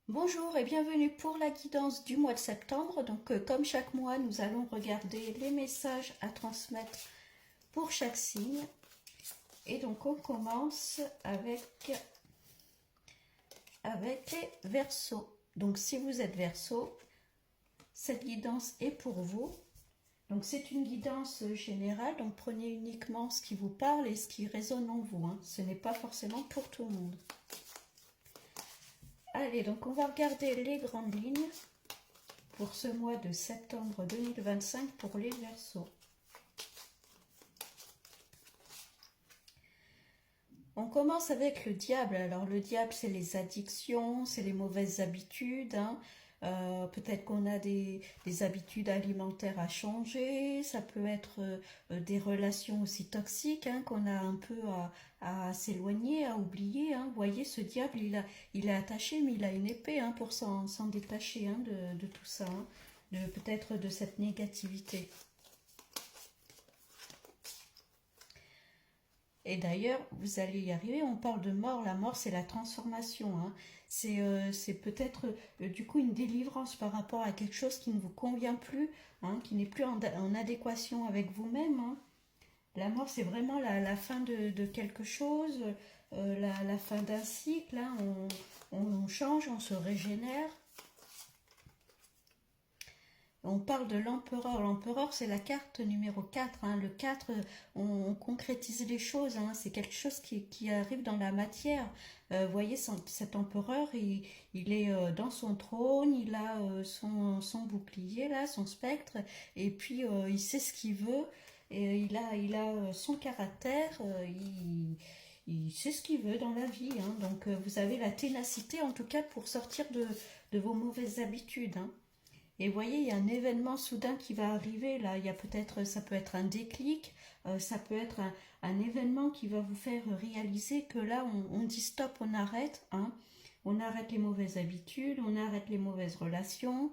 Bonjour et bienvenue pour la guidance du mois de septembre. Donc comme chaque mois, nous allons regarder les messages à transmettre pour chaque signe. Et donc on commence avec les Verseaux. Donc si vous êtes Verseau, cette guidance est pour vous. Donc c'est une guidance générale, donc prenez uniquement ce qui vous parle et ce qui résonne en vous. Ce n'est pas forcément pour tout le monde. Allez, donc on va regarder les grandes lignes pour ce mois de septembre 2025 pour les Verseaux. On commence avec le diable. Alors le diable, c'est les addictions, c'est les mauvaises habitudes. Peut-être qu'on a des habitudes alimentaires à changer. Ça peut être des relations aussi toxiques qu'on a un peu à s'éloigner, à oublier. Vous voyez, ce diable, il est attaché, mais il a une épée pour s'en détacher de tout ça, peut-être de cette négativité. Et d'ailleurs, vous allez y arriver, on parle de mort. La mort, c'est la transformation. C'est peut-être du coup une délivrance par rapport à quelque chose qui ne vous convient plus, qui n'est plus en adéquation avec vous-même. La mort, c'est vraiment la fin de quelque chose, la fin d'un cycle. On change, on se régénère. On parle de l'empereur. L'empereur, c'est la carte numéro 4. Le 4, on concrétise les choses. C'est quelque chose qui arrive dans la matière. Vous voyez, cet empereur, il est dans son trône, il a son bouclier, là, son spectre, et puis il sait ce qu'il veut, et il a son caractère, il sait ce qu'il veut dans la vie. Donc vous avez la ténacité, en tout cas, pour sortir de vos mauvaises habitudes. Et vous voyez, il y a un événement soudain qui va arriver, là, ça peut être un déclic, ça peut être un événement qui va vous faire réaliser que là, on dit stop, on arrête, on arrête les mauvaises habitudes, on arrête les mauvaises relations,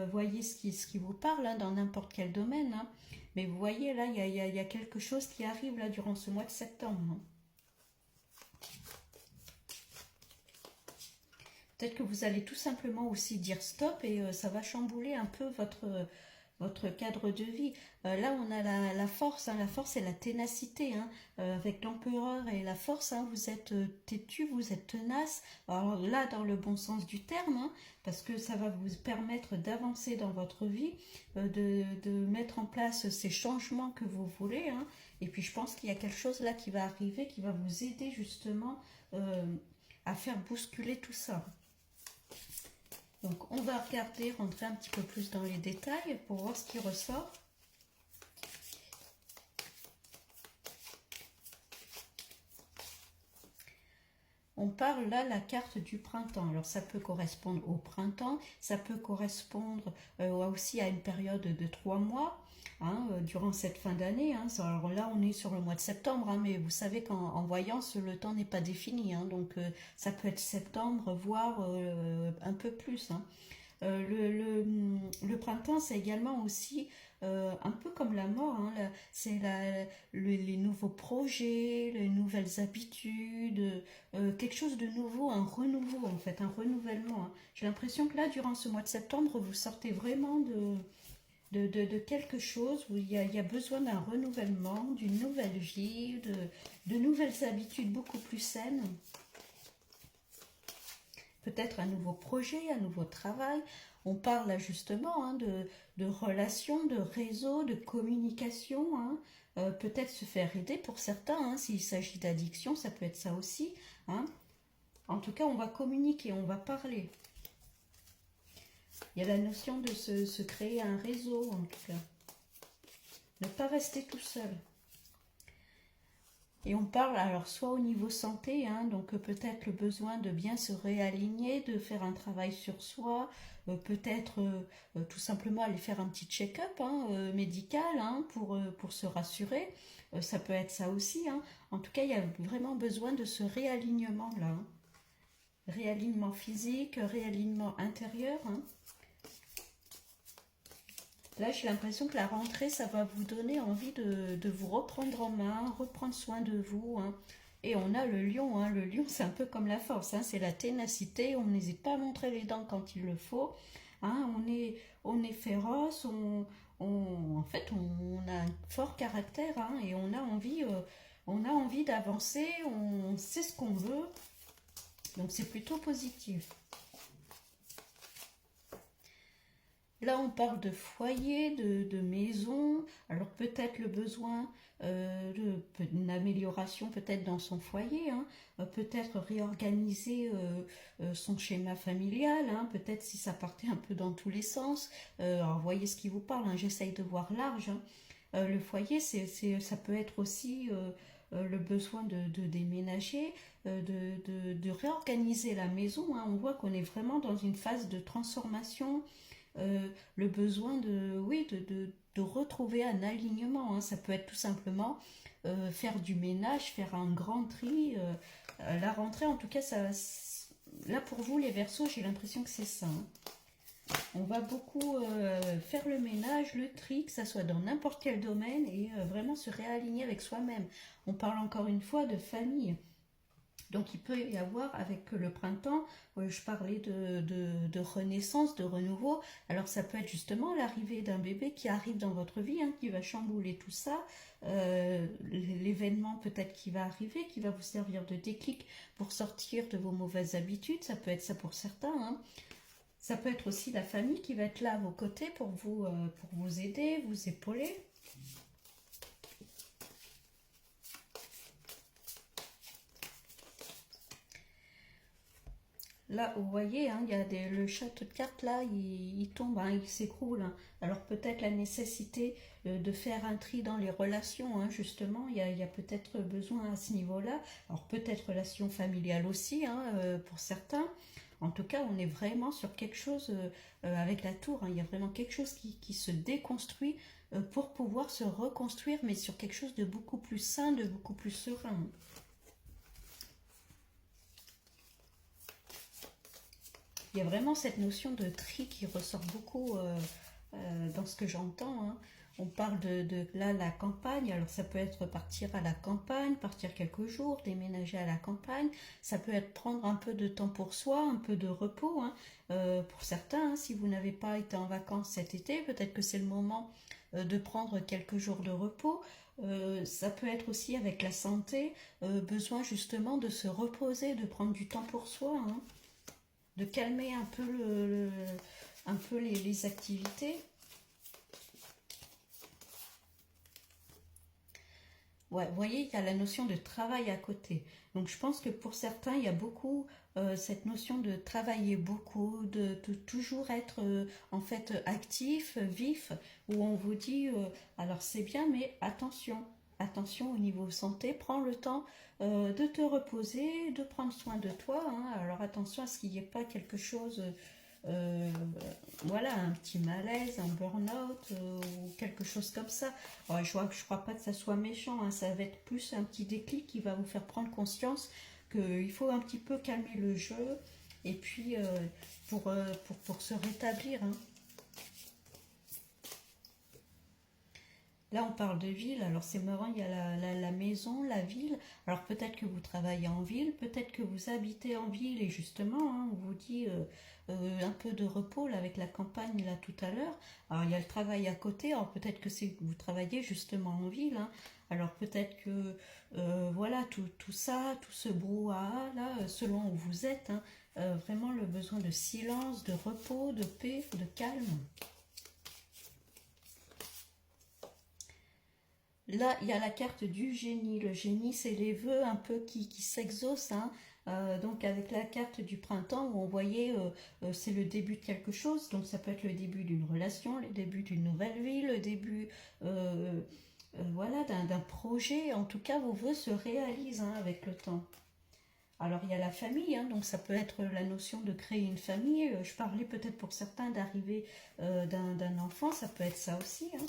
voyez ce qui vous parle dans n'importe quel domaine, mais vous voyez, là, il y a quelque chose qui arrive là durant ce mois de septembre. Peut-être que vous allez tout simplement aussi dire stop et ça va chambouler un peu votre cadre de vie. Là, on a la force. La force, c'est la ténacité. Avec l'empereur et la force, vous êtes têtu, vous êtes tenace. Alors là, dans le bon sens du terme, parce que ça va vous permettre d'avancer dans votre vie, de mettre en place ces changements que vous voulez. Et puis, je pense qu'il y a quelque chose là qui va arriver, qui va vous aider justement à faire bousculer tout ça. Donc on va regarder, rentrer un petit peu plus dans les détails pour voir ce qui ressort. On parle là la carte du printemps. Alors ça peut correspondre au printemps, ça peut correspondre aussi à une période de 3 mois. Durant cette fin d'année. Alors là, on est sur le mois de septembre, mais vous savez qu'en voyance, le temps n'est pas défini. Donc ça peut être septembre, voire un peu plus. Le printemps, c'est également aussi un peu comme la mort. C'est les nouveaux projets, les nouvelles habitudes, quelque chose de nouveau, un renouveau en fait, un renouvellement. J'ai l'impression que là, durant ce mois de septembre, vous sortez vraiment de quelque chose où il y a besoin d'un renouvellement, d'une nouvelle vie, de nouvelles habitudes beaucoup plus saines. Peut-être un nouveau projet, un nouveau travail. On parle là justement de relations, de réseaux, de communication. Peut-être se faire aider pour certains. S'il s'agit d'addiction, ça peut être ça aussi. En tout cas, on va communiquer, on va parler. Il y a la notion de se créer un réseau, en tout cas. Ne pas rester tout seul. Et on parle alors soit au niveau santé, donc peut-être le besoin de bien se réaligner, de faire un travail sur soi, peut-être tout simplement aller faire un petit check-up médical pour se rassurer. Ça peut être ça aussi. En tout cas, il y a vraiment besoin de ce réalignement là. Réalignement physique, réalignement intérieur. Là, j'ai l'impression que la rentrée, ça va vous donner envie de vous reprendre en main, reprendre soin de vous. Et on a le lion, hein. Le lion, c'est un peu comme la force, hein. C'est la ténacité, on n'hésite pas à montrer les dents quand il le faut, hein. On est féroce, en fait, on a un fort caractère, hein, et on a envie d'avancer, on sait ce qu'on veut, donc c'est plutôt positif. Là, on parle de foyer, de maison. Alors peut-être le besoin d'une amélioration peut-être dans son foyer, hein. Peut-être réorganiser son schéma familial, hein. Peut-être si ça partait un peu dans tous les sens. Alors voyez ce qui vous parle, hein. J'essaye de voir large, hein. Le foyer, ça peut être aussi le besoin de déménager, de réorganiser la maison, hein. On voit qu'on est vraiment dans une phase de transformation, le besoin oui, de retrouver un alignement, hein. Ça peut être tout simplement faire du ménage, faire un grand tri. La rentrée, en tout cas, là pour vous, les Verseaux, j'ai l'impression que c'est ça, hein. On va beaucoup faire le ménage, le tri, que ça soit dans n'importe quel domaine et vraiment se réaligner avec soi-même. On parle encore une fois de famille. Donc il peut y avoir avec le printemps, je parlais de renaissance, de renouveau. Alors ça peut être justement l'arrivée d'un bébé qui arrive dans votre vie, hein, qui va chambouler tout ça. L'événement peut-être qui va arriver, qui va vous servir de déclic pour sortir de vos mauvaises habitudes. Ça peut être ça pour certains, hein. Ça peut être aussi la famille qui va être là à vos côtés pour vous aider, vous épauler. Là, vous voyez, hein, il y a le château de cartes, là, il tombe, hein, il s'écroule, hein. Alors peut-être la nécessité de faire un tri dans les relations, hein, justement, il y a peut-être besoin à ce niveau-là. Alors peut-être relation familiale aussi, hein, pour certains. En tout cas, on est vraiment sur quelque chose avec la tour, hein. Il y a vraiment quelque chose qui se déconstruit pour pouvoir se reconstruire, mais sur quelque chose de beaucoup plus sain, de beaucoup plus serein. Il y a vraiment cette notion de tri qui ressort beaucoup dans ce que j'entends, hein. On parle de là la campagne, alors ça peut être partir à la campagne, partir quelques jours, déménager à la campagne, ça peut être prendre un peu de temps pour soi, un peu de repos, hein. Pour certains, hein, si vous n'avez pas été en vacances cet été, peut-être que c'est le moment de prendre quelques jours de repos. Ça peut être aussi avec la santé, besoin justement de se reposer, de prendre du temps pour soi, hein, de calmer un peu, un peu les activités. Ouais, vous voyez, il y a la notion de travail à côté. Donc je pense que pour certains, il y a beaucoup cette notion de travailler beaucoup, de toujours être en fait actif, vif, où on vous dit, alors c'est bien, mais attention, attention au niveau santé, prends le temps de te reposer, de prendre soin de toi, hein. Alors attention à ce qu'il n'y ait pas quelque chose, euh, voilà, un petit malaise, un burn-out ou quelque chose comme ça. Ouais, je crois pas que ça soit méchant, hein. Ça va être plus un petit déclic qui va vous faire prendre conscience qu'il faut un petit peu calmer le jeu et puis pour se rétablir, hein. Là, on parle de ville, alors c'est marrant, il y a la maison, la ville. Alors peut-être que vous travaillez en ville, peut-être que vous habitez en ville et justement, hein, on vous dit un peu de repos là, avec la campagne là tout à l'heure. Alors il y a le travail à côté, alors peut-être que vous travaillez justement en ville, hein. Alors peut-être que voilà, tout ça, tout ce brouhaha là, selon où vous êtes, hein, vraiment le besoin de silence, de repos, de paix, de calme. Là, il y a la carte du génie. Le génie, c'est les vœux un peu qui s'exaucent, hein. Donc avec la carte du printemps où on voyait c'est le début de quelque chose, donc ça peut être le début d'une relation, le début d'une nouvelle vie, le début voilà, d'un projet. En tout cas, vos vœux se réalisent, hein, avec le temps. Alors il y a la famille, hein, donc ça peut être la notion de créer une famille. Je parlais peut-être pour certains d'arriver d'un enfant, ça peut être ça aussi, hein.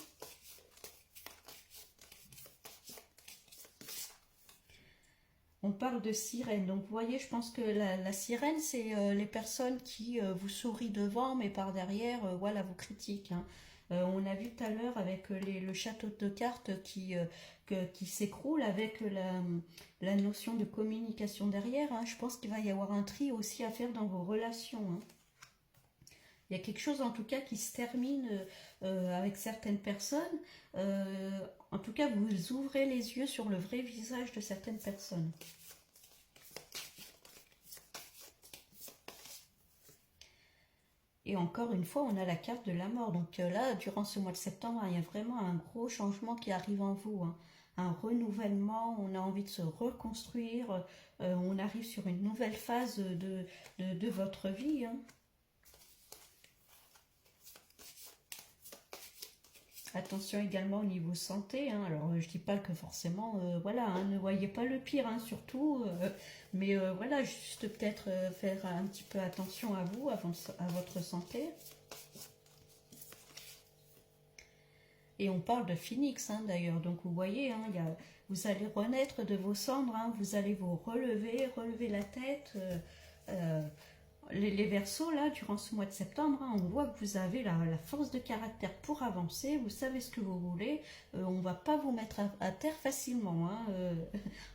On parle de sirène. Donc, vous voyez, je pense que la sirène, c'est les personnes qui vous sourient devant, mais par derrière, voilà, vous critiquent, hein. On a vu tout à l'heure avec le château de cartes qui s'écroule avec la notion de communication derrière. Hein. Je pense qu'il va y avoir un tri aussi à faire dans vos relations. Hein. Il y a quelque chose en tout cas qui se termine avec certaines personnes. En tout cas, vous ouvrez les yeux sur le vrai visage de certaines personnes. Et encore une fois, on a la carte de la mort. Donc là, durant ce mois de septembre, il y a vraiment un gros changement qui arrive en vous. Hein. Un renouvellement, on a envie de se reconstruire. On arrive sur une nouvelle phase de votre vie. Hein. Attention également au niveau santé. Hein. Alors, je dis pas que forcément, voilà, hein, ne voyez pas le pire, hein, surtout. Mais voilà, juste peut-être faire un petit peu attention à vous, à votre santé. Et on parle de phénix, hein, d'ailleurs. Donc, vous voyez, hein, vous allez renaître de vos cendres. Hein, vous allez vous relever la tête. Les Verseaux, là, durant ce mois de septembre, hein, on voit que vous avez la force de caractère pour avancer, vous savez ce que vous voulez, on ne va pas vous mettre à terre facilement. Hein,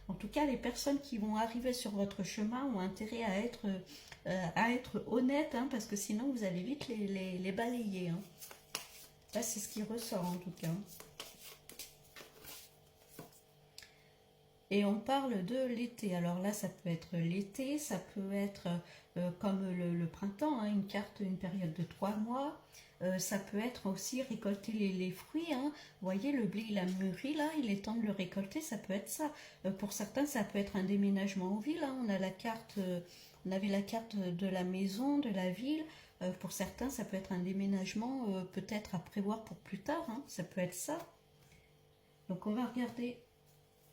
en tout cas, les personnes qui vont arriver sur votre chemin ont intérêt à être honnêtes, hein, parce que sinon vous allez vite les balayer. Hein. Là, c'est ce qui ressort en tout cas. Et on parle de l'été. Alors là, ça peut être l'été, ça peut être comme le printemps, hein, une période de 3 mois. Ça peut être aussi récolter les fruits. Hein. Vous voyez, le blé, il a mûri, là, il est temps de le récolter, ça peut être ça. Pour certains, ça peut être un déménagement en ville. Hein. On avait la carte de la maison, de la ville. Pour certains, ça peut être un déménagement peut-être à prévoir pour plus tard. Hein. Ça peut être ça. Donc, on va regarder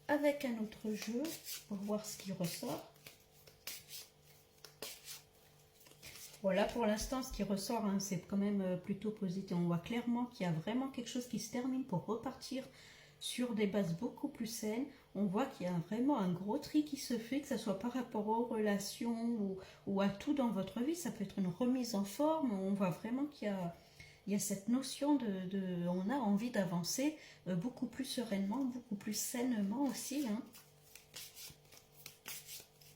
avec un autre jeu pour voir ce qui ressort. Voilà, pour l'instant, ce qui ressort, hein, c'est quand même plutôt positif. On voit clairement qu'il y a vraiment quelque chose qui se termine pour repartir sur des bases beaucoup plus saines. On voit qu'il y a vraiment un gros tri qui se fait, que ce soit par rapport aux relations ou à tout dans votre vie. Ça peut être une remise en forme. On voit vraiment qu'il y a cette notion on a envie d'avancer beaucoup plus sereinement, beaucoup plus sainement aussi. Hein.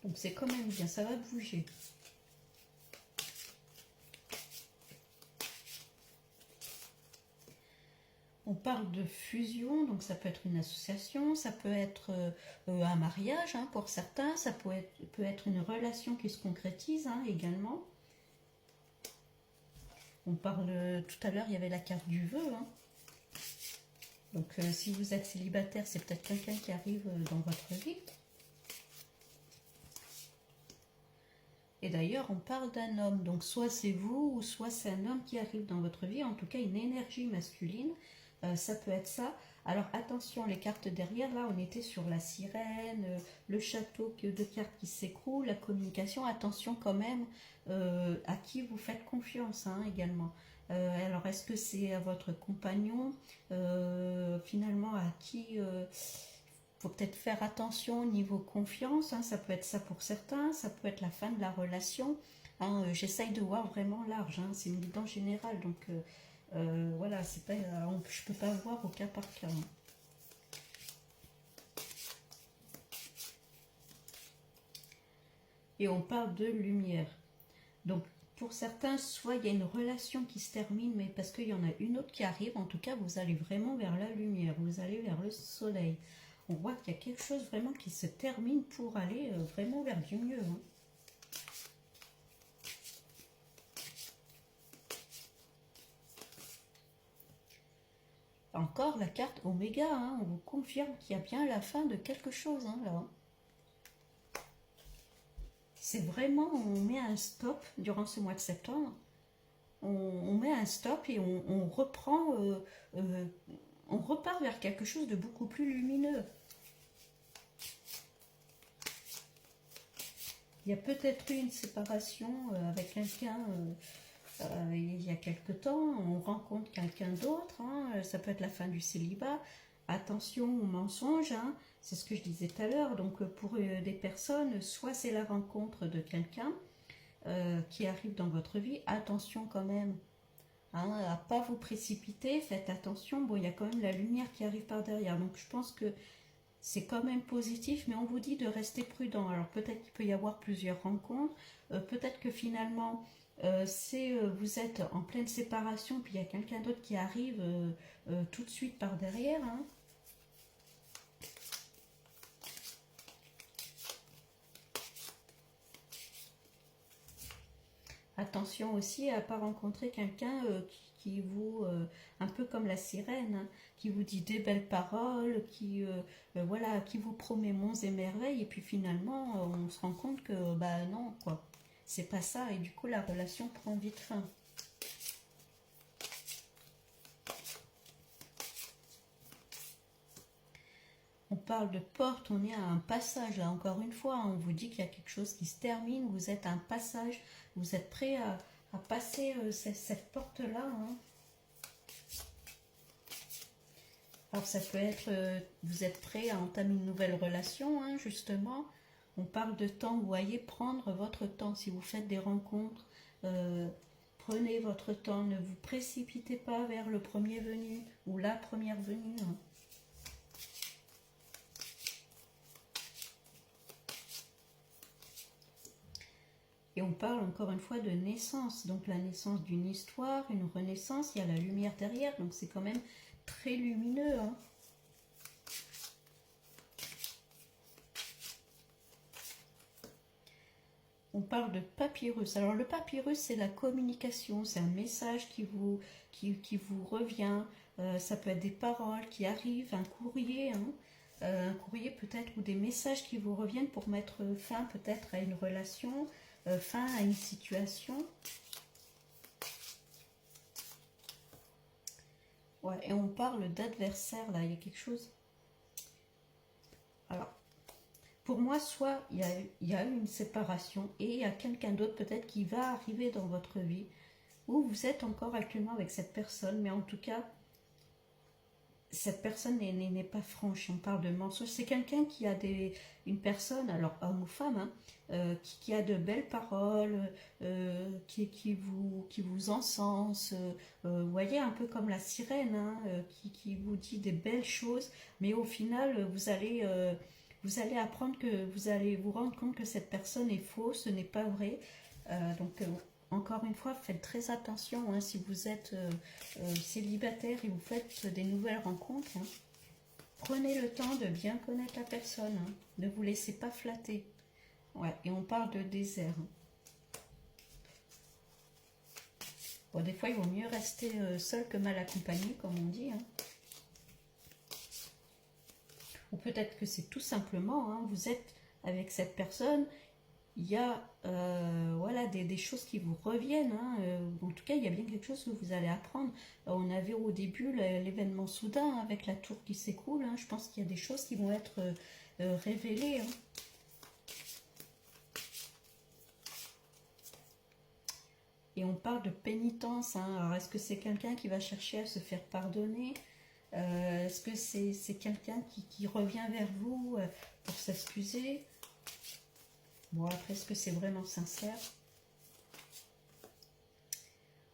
Donc c'est quand même bien, ça va bouger. On parle de fusion, donc ça peut être une association, ça peut être un mariage hein, pour certains, ça peut être une relation qui se concrétise hein, également. On parle, tout à l'heure, il y avait la carte du vœu. Hein. Donc, si vous êtes célibataire, c'est peut-être quelqu'un qui arrive dans votre vie. Et d'ailleurs, on parle d'un homme. Donc, soit c'est vous, ou soit c'est un homme qui arrive dans votre vie. En tout cas, une énergie masculine. Ça peut être ça. Alors, attention, les cartes derrière, là, on était sur la sirène, le château de cartes qui s'écroule, la communication. Attention quand même à qui vous faites confiance hein, également. Alors, est-ce que c'est à votre compagnon finalement, à qui faut peut-être faire attention au niveau confiance, hein, ça peut être ça pour certains, ça peut être la fin de la relation. Hein, j'essaye de voir vraiment large, hein, c'est une guidance générale, donc voilà, c'est pas, je peux pas voir au cas par cas. Hein. Et on parle de lumière. Donc pour certains, soit il y a une relation qui se termine, mais parce qu'il y en a une autre qui arrive, en tout cas vous allez vraiment vers la lumière, vous allez vers le soleil. On voit qu'il y a quelque chose vraiment qui se termine pour aller vraiment vers du mieux. Hein. Encore la carte Oméga, hein, on vous confirme qu'il y a bien la fin de quelque chose hein, là. C'est vraiment, on met un stop durant ce mois de septembre. On met un stop et on reprend, on repart vers quelque chose de beaucoup plus lumineux. Il y a peut-être eu une séparation avec quelqu'un il y a quelque temps, on rencontre quelqu'un d'autre, hein, ça peut être la fin du célibat. Attention aux mensonges, hein, c'est ce que je disais tout à l'heure. Donc pour des personnes, soit c'est la rencontre de quelqu'un qui arrive dans votre vie, attention quand même hein, à pas vous précipiter, faites attention. Bon, il y a quand même la lumière qui arrive par derrière, donc je pense que c'est quand même positif, mais on vous dit de rester prudent. Alors peut-être qu'il peut y avoir plusieurs rencontres, peut-être que finalement vous êtes en pleine séparation, puis il y a quelqu'un d'autre qui arrive tout de suite par derrière, hein. Attention aussi à ne pas rencontrer quelqu'un qui vous, un peu comme la sirène, hein, qui vous dit des belles paroles, voilà, qui vous promet monts et merveilles, et puis finalement, on se rend compte que, bah non, quoi, c'est pas ça, et du coup, la relation prend vite fin. On parle de porte, on est à un passage, là, encore une fois, hein, on vous dit qu'il y a quelque chose qui se termine, vous êtes à un passage, vous êtes prêt à passer cette porte-là, hein. Alors ça peut être, vous êtes prêt à entamer une nouvelle relation, hein, justement. On parle de temps, vous voyez, prendre votre temps. Si vous faites des rencontres, prenez votre temps, ne vous précipitez pas vers le premier venu ou la première venue, hein. Et on parle encore une fois de naissance, donc la naissance d'une histoire, une renaissance, il y a la lumière derrière, donc c'est quand même très lumineux, hein. On parle de papyrus. Alors le papyrus, c'est la communication, c'est un message qui vous revient. Ça peut être des paroles qui arrivent, un courrier, hein. Un courrier peut-être, ou des messages qui vous reviennent pour mettre fin peut-être à une relation, fin à une situation. Ouais, et on parle d'adversaire, là, il y a quelque chose. Alors, pour moi, soit il y a eu une séparation et il y a quelqu'un d'autre peut-être qui va arriver dans votre vie, ou vous êtes encore actuellement avec cette personne, mais en tout cas, cette personne n'est pas franche. On parle de mensonge. C'est quelqu'un qui a une personne, alors homme ou femme, hein, qui a de belles paroles, qui vous encense. Vous voyez, un peu comme la sirène, hein, qui vous dit des belles choses, mais au final, vous allez apprendre que vous allez vous rendre compte que cette personne est fausse, ce n'est pas vrai. Donc, encore une fois, faites très attention, hein, si vous êtes célibataire et vous faites des nouvelles rencontres, hein. Prenez le temps de bien connaître la personne, hein. Ne vous laissez pas flatter. Ouais, et on parle de désert, hein. Bon, des fois, il vaut mieux rester seul que mal accompagné, comme on dit, hein. Ou peut-être que c'est tout simplement, hein, vous êtes avec cette personne, il y a voilà, des choses qui vous reviennent, hein. En tout cas, il y a bien quelque chose que vous allez apprendre. On avait au début l'événement soudain avec la tour qui s'écroule, hein. Je pense qu'il y a des choses qui vont être révélées, hein. Et on parle de pénitence, hein. Alors, est-ce que c'est quelqu'un qui va chercher à se faire pardonner? Est-ce que c'est quelqu'un qui revient vers vous pour s'excuser? Bon, après, est-ce que c'est vraiment sincère?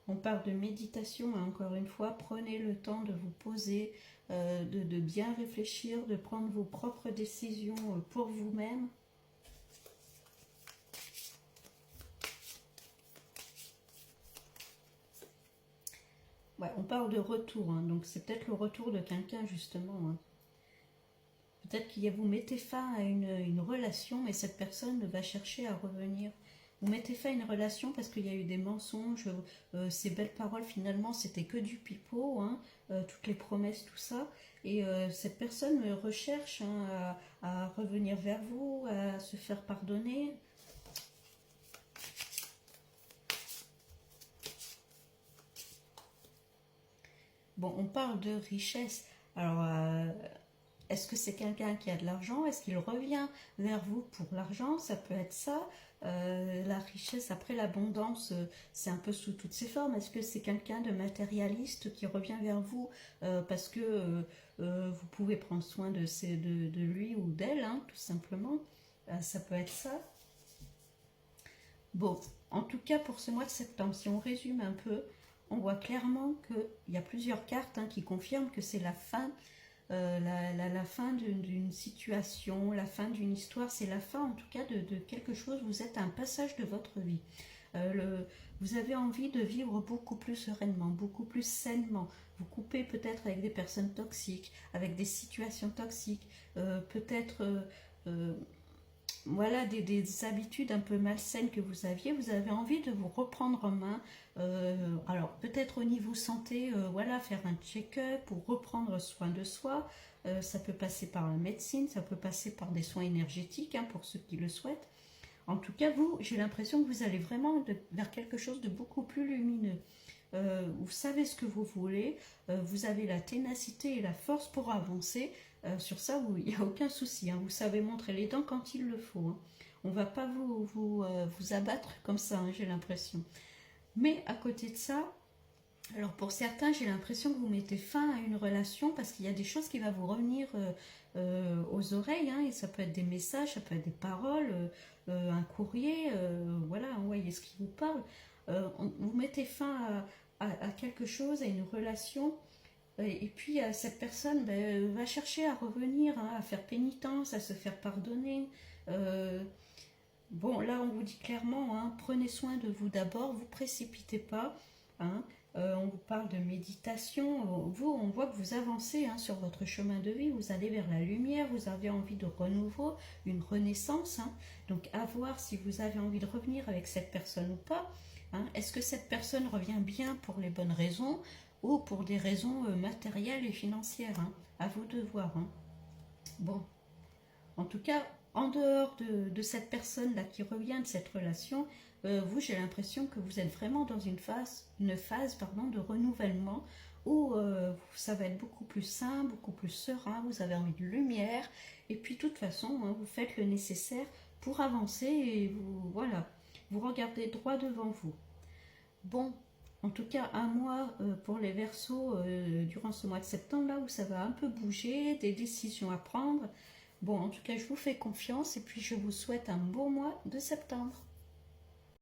On parle de méditation, hein, encore une fois, prenez le temps de vous poser, de bien réfléchir, de prendre vos propres décisions pour vous-même. Ouais, on parle de retour, hein, donc c'est peut-être le retour de quelqu'un justement, hein. Peut-être que vous mettez fin à une relation, mais cette personne va chercher à revenir. Vous mettez fin à une relation parce qu'il y a eu des mensonges, ces belles paroles finalement c'était que du pipeau, hein, toutes les promesses, tout ça. Et cette personne recherche, hein, à revenir vers vous, à se faire pardonner. Bon, on parle de richesse. Alors, est-ce que c'est quelqu'un qui a de l'argent? Est-ce qu'il revient vers vous pour l'argent? Ça peut être ça. La richesse, après l'abondance, c'est un peu sous toutes ses formes. Est-ce que c'est quelqu'un de matérialiste qui revient vers vous parce que vous pouvez prendre soin de lui ou d'elle, hein, tout simplement? Ça peut être ça. Bon, en tout cas pour ce mois de septembre, si on résume un peu, on voit clairement qu'il y a plusieurs cartes qui confirment que c'est la fin, la fin d'une situation, la fin d'une histoire, c'est la fin en tout cas de quelque chose, vous êtes à un passage de votre vie. Vous avez envie de vivre beaucoup plus sereinement, beaucoup plus sainement. Vous coupez peut-être avec des personnes toxiques, avec des situations toxiques, peut-être voilà des habitudes un peu malsaines que vous avez envie de vous reprendre en main. Alors peut-être au niveau santé, voilà, faire un check-up pour reprendre soin de soi. Ça peut passer par la médecine, ça peut passer par des soins énergétiques pour ceux qui le souhaitent. En tout cas, vous, j'ai l'impression que vous allez vraiment vers quelque chose de beaucoup plus lumineux. Vous savez ce que vous voulez, vous avez la ténacité et la force pour avancer. Sur ça, il n'y a aucun souci. Vous savez montrer les dents quand il le faut. On ne va pas vous abattre comme ça, j'ai l'impression. Mais à côté de ça, alors pour certains, j'ai l'impression que vous mettez fin à une relation parce qu'il y a des choses qui vont vous revenir aux oreilles. Et ça peut être des messages, ça peut être des paroles, un courrier, voilà, vous voyez ce qui vous parle. Vous mettez fin à quelque chose, à une relation. Et puis cette personne va chercher à revenir, à faire pénitence, à se faire pardonner. Bon, là on vous dit clairement, prenez soin de vous d'abord, vous précipitez pas. On vous parle de méditation. Vous, on voit que vous avancez sur votre chemin de vie, vous allez vers la lumière, vous avez envie de renouveau, une renaissance. Donc à voir si vous avez envie de revenir avec cette personne ou pas. Est-ce que cette personne revient bien pour les bonnes raisons ou pour des raisons matérielles et financières, à vous de voir. Bon, en tout cas, en dehors de cette personne-là qui revient de cette relation, vous, j'ai l'impression que vous êtes vraiment dans une phase de renouvellement où ça va être beaucoup plus sain, beaucoup plus serein, vous avez envie de lumière, et puis de toute façon, vous faites le nécessaire pour avancer et voilà, vous regardez droit devant vous. Bon, en tout cas, un mois pour les Verseaux durant ce mois de septembre, là où ça va un peu bouger, des décisions à prendre. Bon, en tout cas, je vous fais confiance et puis je vous souhaite un beau mois de septembre.